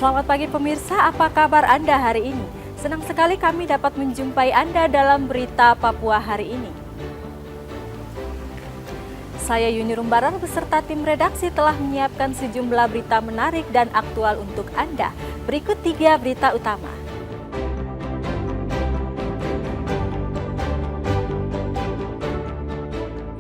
Selamat pagi pemirsa, apa kabar Anda hari ini? Senang sekali kami dapat menjumpai Anda dalam berita Papua hari ini. Saya Yuni Rumbaran beserta tim redaksi telah menyiapkan sejumlah berita menarik dan aktual untuk Anda. Berikut 3 berita utama.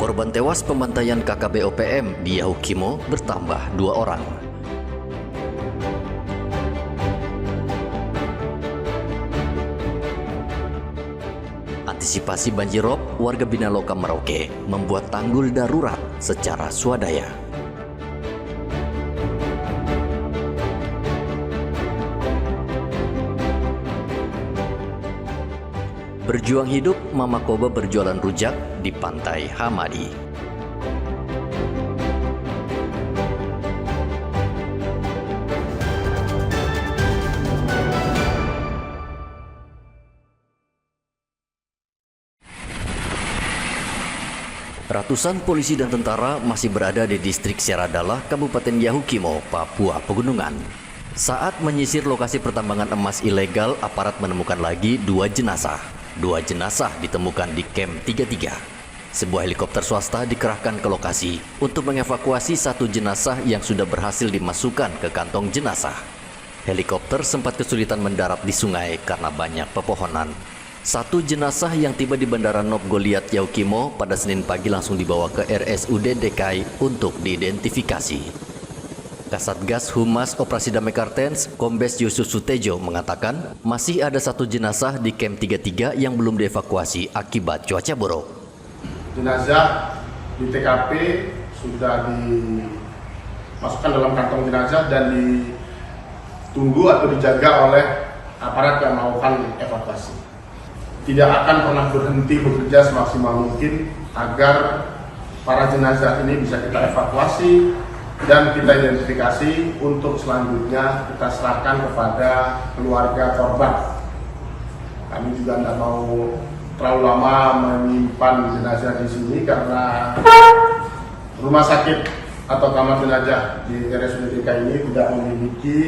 Korban tewas pembantaian KKB OPM di Yahukimo bertambah 2 orang. Antisipasi banjirop, warga Binaloka Merauke membuat tanggul darurat secara swadaya. Berjuang hidup, Mama Koba berjualan rujak di Pantai Hamadi. Ratusan polisi dan tentara masih berada di distrik Seradala, Kabupaten Yahukimo, Papua Pegunungan. Saat menyisir lokasi pertambangan emas ilegal, aparat menemukan lagi 2 jenazah. 2 jenazah ditemukan di Camp 33. Sebuah helikopter swasta dikerahkan ke lokasi untuk mengevakuasi 1 jenazah yang sudah berhasil dimasukkan ke kantong jenazah. Helikopter sempat kesulitan mendarat di sungai karena banyak pepohonan. 1 jenazah yang tiba di Bandara Nop Goliat Yahukimo pada Senin pagi langsung dibawa ke RSUD DKI untuk diidentifikasi. Kasatgas Humas Operasi Damai Kartens, Kombes Yusuf Sutejo mengatakan masih ada 1 jenazah di Camp 33 yang belum dievakuasi akibat cuaca buruk. Jenazah di TKP sudah dimasukkan dalam kantong jenazah dan ditunggu atau dijaga oleh aparat yang melakukan evakuasi. Tidak akan pernah berhenti bekerja semaksimal mungkin agar para jenazah ini bisa kita evakuasi dan kita identifikasi untuk selanjutnya kita serahkan kepada keluarga korban. Kami juga tidak mau terlalu lama menyimpan jenazah di sini karena rumah sakit atau kamar jenazah di RSUD DKI ini tidak memiliki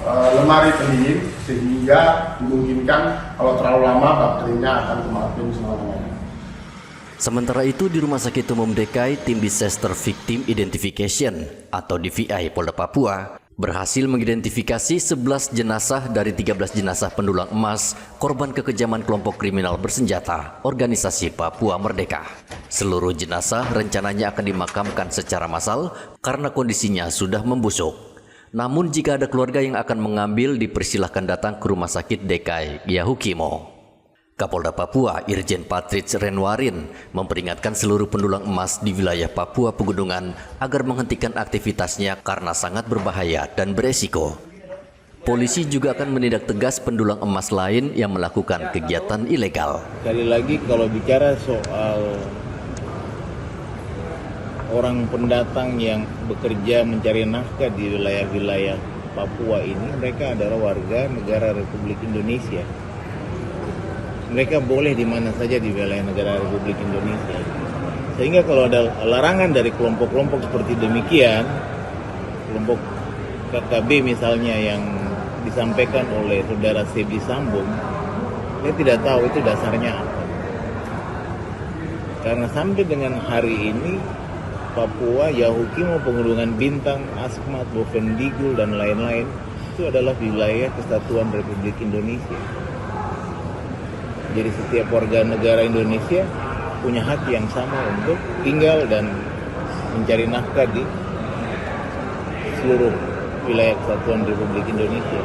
lemari pendingin sehingga dimungkinkan kalau terlalu lama bakterinya akan kematian selama-lamanya. Sementara itu di Rumah Sakit Umum DKI, tim Disaster Victim Identification atau DVI Polda Papua berhasil mengidentifikasi 11 jenazah dari 13 jenazah pendulang emas korban kekejaman kelompok kriminal bersenjata organisasi Papua Merdeka. Seluruh jenazah rencananya akan dimakamkan secara massal karena kondisinya sudah membusuk. Namun jika ada keluarga yang akan mengambil, dipersilahkan datang ke Rumah Sakit DKI Yahukimo. Kapolda Papua Irjen Patrice Renwarin memperingatkan seluruh pendulang emas di wilayah Papua Pegunungan agar menghentikan aktivitasnya karena sangat berbahaya dan beresiko. Polisi juga akan menindak tegas pendulang emas lain yang melakukan kegiatan ilegal. Sekali lagi kalau bicara soal orang pendatang yang bekerja mencari nafkah di wilayah-wilayah Papua ini, mereka adalah warga negara Republik Indonesia. Mereka boleh di mana saja di wilayah negara Republik Indonesia. Sehingga kalau ada larangan dari kelompok-kelompok seperti demikian, kelompok KKB misalnya yang disampaikan oleh saudara Sebi Sambung, saya tidak tahu itu dasarnya apa. Karena sampai dengan hari ini, Papua, Yahukimo, Pegunungan Bintang, Asmat, Bovendigul, dan lain-lain itu adalah wilayah kesatuan Republik Indonesia. Jadi setiap warga negara Indonesia punya hak yang sama untuk tinggal dan mencari nafkah di seluruh wilayah kesatuan Republik Indonesia.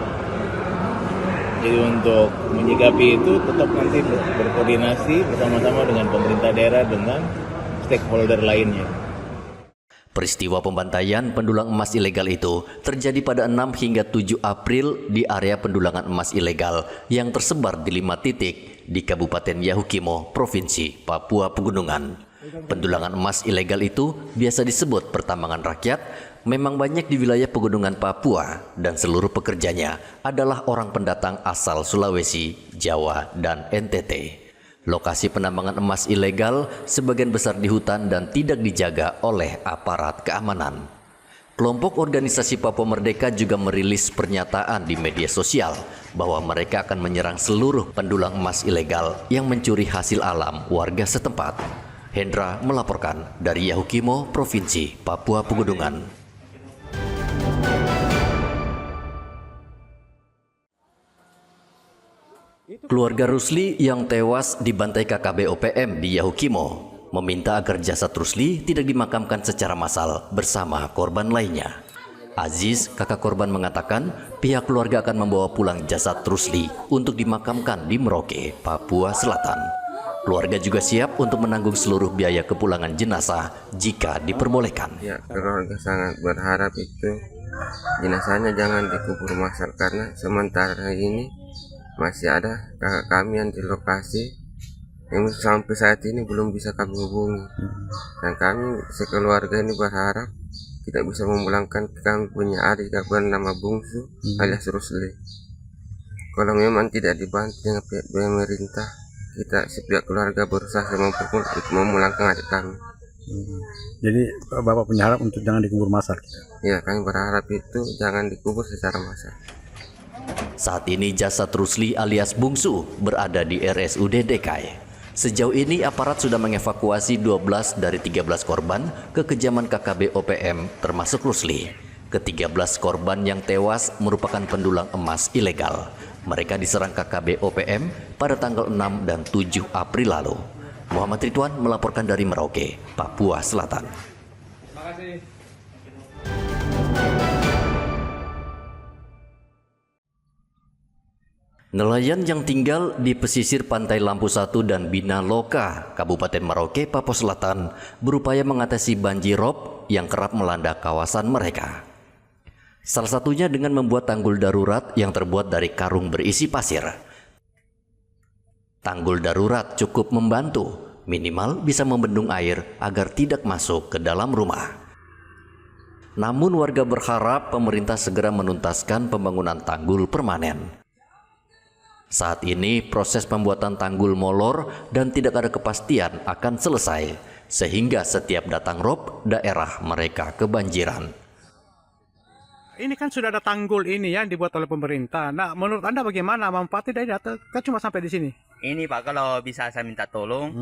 Jadi untuk menyikapi itu tetap nanti berkoordinasi bersama-sama dengan pemerintah daerah dengan stakeholder lainnya. Peristiwa pembantaian pendulang emas ilegal itu terjadi pada 6 hingga 7 April di area pendulangan emas ilegal yang tersebar di 5 titik di Kabupaten Yahukimo, Provinsi Papua Pegunungan. Pendulangan emas ilegal itu biasa disebut pertambangan rakyat, memang banyak di wilayah pegunungan Papua dan seluruh pekerjanya adalah orang pendatang asal Sulawesi, Jawa, dan NTT. Lokasi penambangan emas ilegal sebagian besar di hutan dan tidak dijaga oleh aparat keamanan. Kelompok organisasi Papua Merdeka juga merilis pernyataan di media sosial bahwa mereka akan menyerang seluruh pendulang emas ilegal yang mencuri hasil alam warga setempat. Hendra melaporkan dari Yahukimo, Provinsi Papua Pegunungan. Keluarga Rusli yang tewas dibantai KKB OPM di Yahukimo meminta agar jasad Rusli tidak dimakamkan secara massal bersama korban lainnya. Aziz, kakak korban, mengatakan pihak keluarga akan membawa pulang jasad Rusli untuk dimakamkan di Merauke, Papua Selatan. Keluarga juga siap untuk menanggung seluruh biaya kepulangan jenazah jika diperbolehkan. Ya, keluarga sangat berharap itu jenazahnya jangan dikubur massal karena sementara ini masih ada kakak kami yang di lokasi yang sampai saat ini belum bisa kami hubungi, dan kami sekeluarga ini berharap kita bisa memulangkan kami punya adik yang bernama Bungsu alias Rusli. Kalau memang tidak dibantu dengan pihak pemerintah, kita setiap keluarga berusaha semampu untuk memulangkan adik kami. Jadi Bapak punya harap untuk jangan dikubur massal? Ya, kami berharap itu jangan dikubur secara massal. Saat ini jasad Rusli alias Bungsu berada di RSUD DKI. Sejauh ini aparat sudah mengevakuasi 12 dari 13 korban ke kediaman KKB OPM termasuk Rusli. Ke-13 korban yang tewas merupakan pendulang emas ilegal. Mereka diserang KKB OPM pada tanggal 6 dan 7 April lalu. Muhammad Ridwan melaporkan dari Merauke, Papua Selatan. Terima kasih. Nelayan yang tinggal di pesisir pantai Lampu Satu dan Bina Loka, Kabupaten Merauke, Papua Selatan, berupaya mengatasi banjir rob yang kerap melanda kawasan mereka. Salah satunya dengan membuat tanggul darurat yang terbuat dari karung berisi pasir. Tanggul darurat cukup membantu, minimal bisa membendung air agar tidak masuk ke dalam rumah. Namun warga berharap pemerintah segera menuntaskan pembangunan tanggul permanen. Saat ini proses pembuatan tanggul molor dan tidak ada kepastian akan selesai, sehingga setiap datang rob daerah mereka kebanjiran. Ini kan sudah ada tanggul ini yang dibuat oleh pemerintah. Nah, menurut Anda bagaimana manfaatnya dari data? Kan cuma sampai di sini. Ini Pak, kalau bisa saya minta tolong,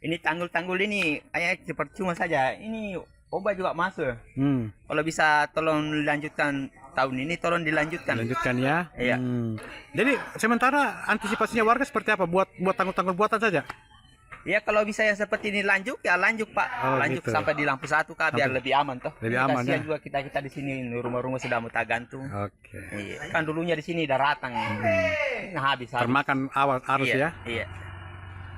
ini tanggul-tanggul ini hanya percuma saja. Ini obat juga masuk. Kalau bisa tolong lanjutkan tahun ini, tolong dilanjutkan. Lanjutkan ya. Iya. Jadi sementara antisipasinya warga seperti apa? Buat tanggul-tanggul buatan saja? Ya, kalau bisa yang seperti ini lanjut Pak. Oh, lanjut gitu. sampai di Lampu Satu Kak, biar lebih aman toh. Lebih aman ya. Juga kita di sini rumah-rumah sudah mau gantung. Oke. Iya. Kan dulunya di sini daratan. Nah, habis. Termakan arus ya. Iya.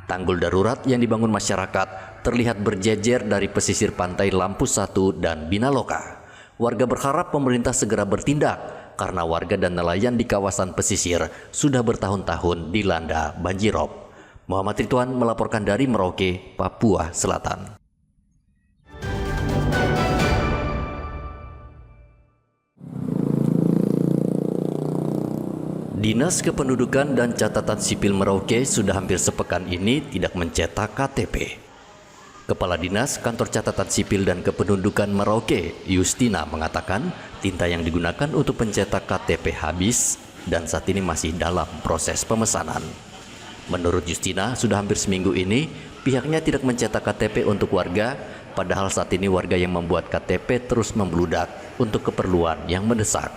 Tanggul darurat yang dibangun masyarakat terlihat berjejer dari pesisir pantai Lampu Satu dan Bina Loka. Warga berharap pemerintah segera bertindak karena warga dan nelayan di kawasan pesisir sudah bertahun-tahun dilanda banjirop. Muhammad Ridwan melaporkan dari Merauke, Papua Selatan. Dinas Kependudukan dan Catatan Sipil Merauke sudah hampir sepekan ini tidak mencetak KTP. Kepala Dinas Kantor Catatan Sipil dan Kependudukan Merauke, Justina, mengatakan tinta yang digunakan untuk pencetak KTP habis dan saat ini masih dalam proses pemesanan. Menurut Justina, sudah hampir seminggu ini pihaknya tidak mencetak KTP untuk warga, padahal saat ini warga yang membuat KTP terus membludak untuk keperluan yang mendesak.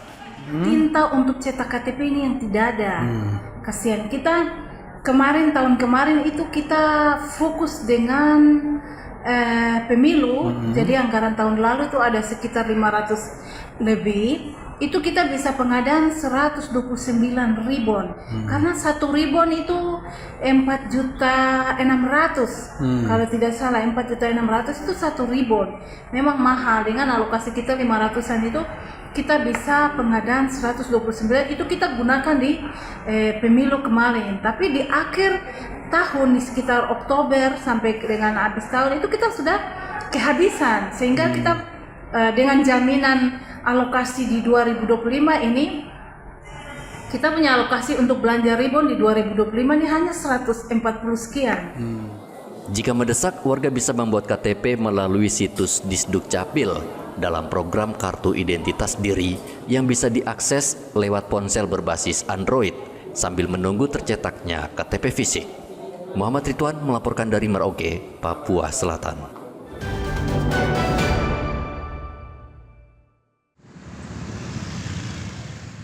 Tinta untuk cetak KTP ini yang tidak ada. Kasihan kita tahun kemarin itu kita fokus dengan pemilu, jadi anggaran tahun lalu itu ada sekitar 500 lebih. Itu kita bisa pengadaan 129 ribbon, karena 1 ribbon itu 4.600.000. Kalau tidak salah 4.600.000 itu 1 ribbon. Memang mahal, dengan alokasi kita 500-an itu kita bisa pengadaan 129, itu kita gunakan di pemilu kemarin. Tapi di akhir tahun, di sekitar Oktober sampai dengan habis tahun itu kita sudah kehabisan, sehingga kita dengan jaminan alokasi di 2025 ini kita punya alokasi untuk belanja ribbon di 2025 ini hanya 140 sekian. Jika mendesak, warga bisa membuat KTP melalui situs Disduk Capil dalam program Kartu Identitas Diri yang bisa diakses lewat ponsel berbasis Android sambil menunggu tercetaknya KTP fisik. Muhammad Ridwan melaporkan dari Merauke, Papua Selatan.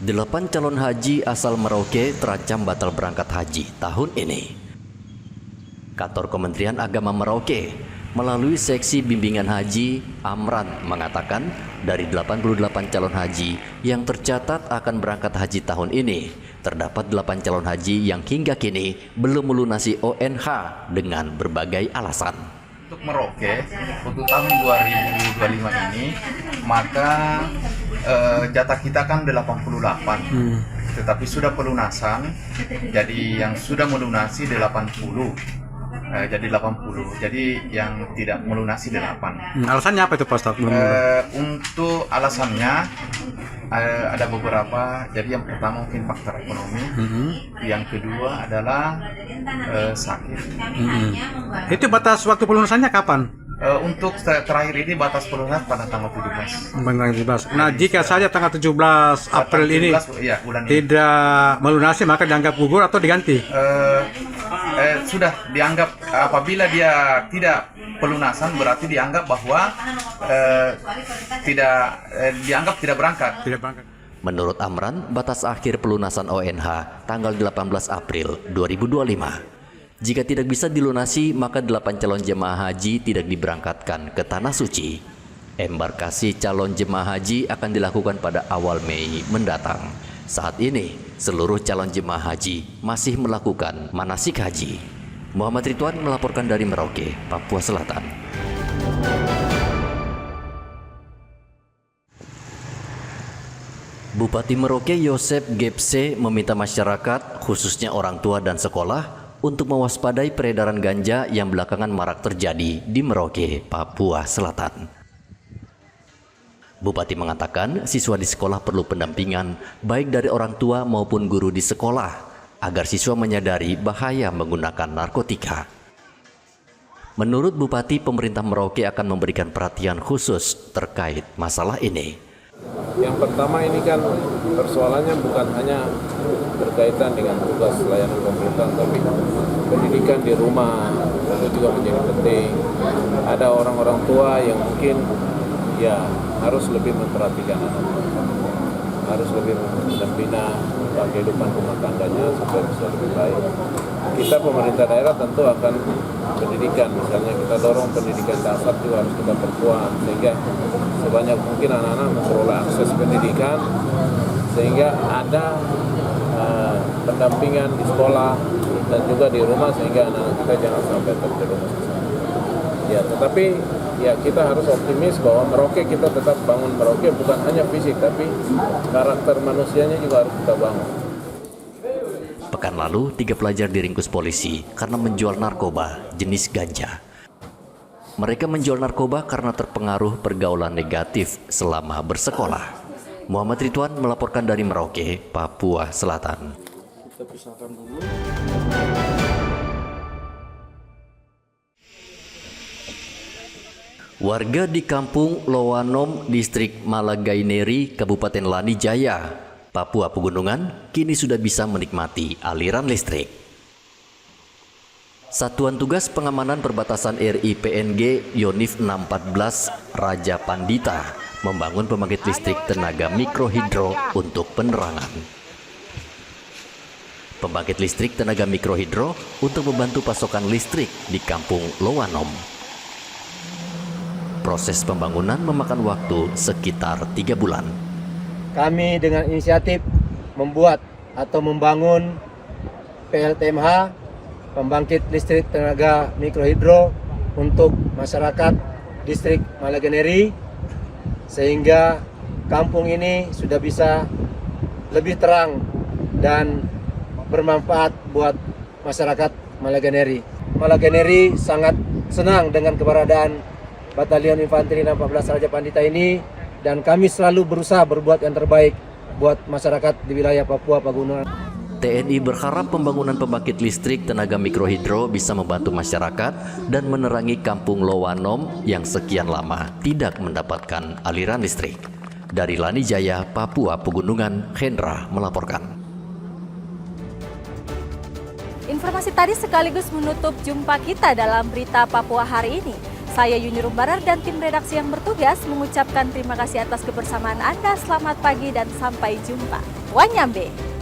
8 calon haji asal Merauke terancam batal berangkat haji tahun ini. Kantor Kementerian Agama Merauke melalui seksi bimbingan haji Amran mengatakan dari 88 calon haji yang tercatat akan berangkat haji tahun ini, terdapat 8 calon haji yang hingga kini belum melunasi ONH dengan berbagai alasan. Untuk Merauke, untuk tahun 2025 ini, maka jatah kita kan 88, tetapi sudah pelunasan, jadi yang sudah melunasi 80. Jadi 80, jadi yang tidak melunasi 8. Alasannya apa itu Pak Ustadz? Untuk alasannya ada beberapa. Jadi yang pertama mungkin faktor ekonomi, yang kedua adalah sakit. Itu batas waktu pelunasannya kapan? Untuk terakhir ini batas pelunasan pada tanggal 17. Nah, jika saja tanggal 17 April 17, ini ya, bulan tidak melunasi, maka dianggap gugur atau diganti? Sudah dianggap, apabila dia tidak pelunasan berarti dianggap bahwa dianggap tidak berangkat. Menurut Amran, batas akhir pelunasan ONH tanggal 18 April 2025. Jika tidak bisa dilunasi, maka 8 calon jemaah haji tidak diberangkatkan ke Tanah Suci. Embarkasi calon jemaah haji akan dilakukan pada awal Mei mendatang. Saat ini, seluruh calon jemaah haji masih melakukan manasik haji. Muhammad Ridwan melaporkan dari Merauke, Papua Selatan. Bupati Merauke Yosep Gepse meminta masyarakat, khususnya orang tua dan sekolah, untuk mewaspadai peredaran ganja yang belakangan marak terjadi di Merauke, Papua Selatan. Bupati mengatakan siswa di sekolah perlu pendampingan baik dari orang tua maupun guru di sekolah agar siswa menyadari bahaya menggunakan narkotika. Menurut Bupati, pemerintah Merauke akan memberikan perhatian khusus terkait masalah ini. Yang pertama, ini kan persoalannya bukan hanya berkaitan dengan tugas layanan pemerintah, tapi pendidikan di rumah itu juga menjadi penting. Ada orang-orang tua yang mungkin ya harus lebih memperhatikan anak, harus lebih membina kehidupan rumah tangganya supaya bisa lebih baik. Kita pemerintah daerah tentu akan pendidikan, misalnya kita dorong pendidikan dasar juga harus kita perkuat sehingga sebanyak mungkin anak-anak memperoleh akses pendidikan, sehingga ada pendampingan di sekolah dan juga di rumah sehingga anak-anak kita jangan sampai terjerumus. Ya, tetapi ya kita harus optimis bahwa Merauke kita tetap bangun Merauke bukan hanya fisik tapi karakter manusianya juga harus kita bangun. Pekan lalu, 3 pelajar diringkus polisi karena menjual narkoba jenis ganja. Mereka menjual narkoba karena terpengaruh pergaulan negatif selama bersekolah. Muhammad Ridwan melaporkan dari Merauke, Papua Selatan. Kita pisahkan dulu. Warga di Kampung Lowanom, Distrik Malagaineri, Kabupaten Lani Jaya, Papua Pegunungan, kini sudah bisa menikmati aliran listrik. Satuan Tugas Pengamanan Perbatasan RI PNG Yonif 614 Raja Pandita membangun pembangkit listrik tenaga mikrohidro untuk penerangan. Pembangkit listrik tenaga mikrohidro untuk membantu pasokan listrik di Kampung Lowanom. Proses pembangunan memakan waktu sekitar 3 bulan. Kami dengan inisiatif membuat atau membangun PLTMH, pembangkit listrik tenaga mikrohidro untuk masyarakat Distrik Malagaineri, sehingga kampung ini sudah bisa lebih terang dan bermanfaat buat masyarakat Malagaineri. Malagaineri sangat senang dengan keberadaan Batalion Infanteri 614 Raja Pandita ini, dan kami selalu berusaha berbuat yang terbaik buat masyarakat di wilayah Papua Pegunungan. TNI berharap pembangunan pembangkit listrik tenaga mikrohidro bisa membantu masyarakat dan menerangi kampung Lowanom yang sekian lama tidak mendapatkan aliran listrik. Dari Lanijaya, Papua Pegunungan, Hendra melaporkan. Informasi tadi sekaligus menutup jumpa kita dalam berita Papua hari ini. Saya Yuni Rumbarar dan tim redaksi yang bertugas mengucapkan terima kasih atas kebersamaan Anda. Selamat pagi dan sampai jumpa. Wanyambe.